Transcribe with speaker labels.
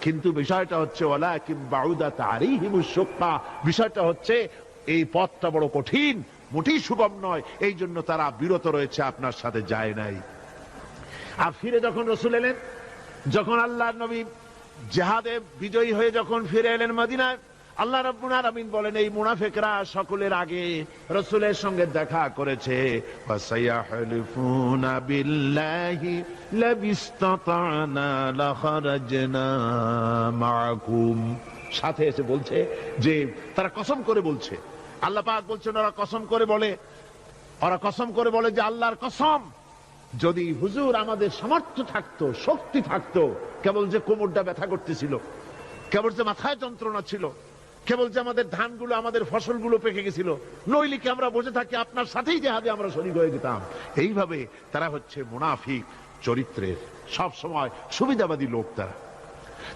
Speaker 1: কিন্তু বিষয়টা হচ্ছে ওয়ালাকিন বাউদাত আলাইহিমুশ শুক্কা, বিষয়টা হচ্ছে এই পথটা বড় কঠিন, মোটেই সুগম নয়, এই জন্য তারা বিরত রয়েছে, আপনার সাথে যায় নাই। আর ফিরে যখন রাসূল এলেন, যখন আল্লাহর নবী জিহাদে বিজয়ী হয়ে যখন ফিরে এলেন মদিনায়, আল্লাহ রাব্বুল আলামিন বলেন এই মুনাফিকরা সকলের আগে রাসূলের সঙ্গে দেখা করেছে। ফাসায়াহলিফুনা বিল্লাহি লাবিস্তাতানা লাখারাজনা মাআকুম, সাথে এসে বলছে যে তারা কসম করে বলছে, আল্লাহ পাক বলছেন ওরা কসম করে বলে, ওরা কসম করে বলে যে আল্লাহর কসম, যদি হুজুর আমাদের সামর্থ্য থাকতো, শক্তি থাকতো, কেবল যে কোমরটা ব্যথা করতেছিল, কেবল যে মাথায় যন্ত্রণা ছিল, কেবল যে আমাদের ধানগুলো, আমাদের ফসলগুলো পেকে গেছিল, নইলে কি আমরা বসে থাকি আপনার সাথেই জিহাদে আমরা শরীক হয়ে যেতাম। এইভাবে তারা হচ্ছে মুনাফিক চরিত্রের, সব সময় সুবিধাবাদী লোক তারা।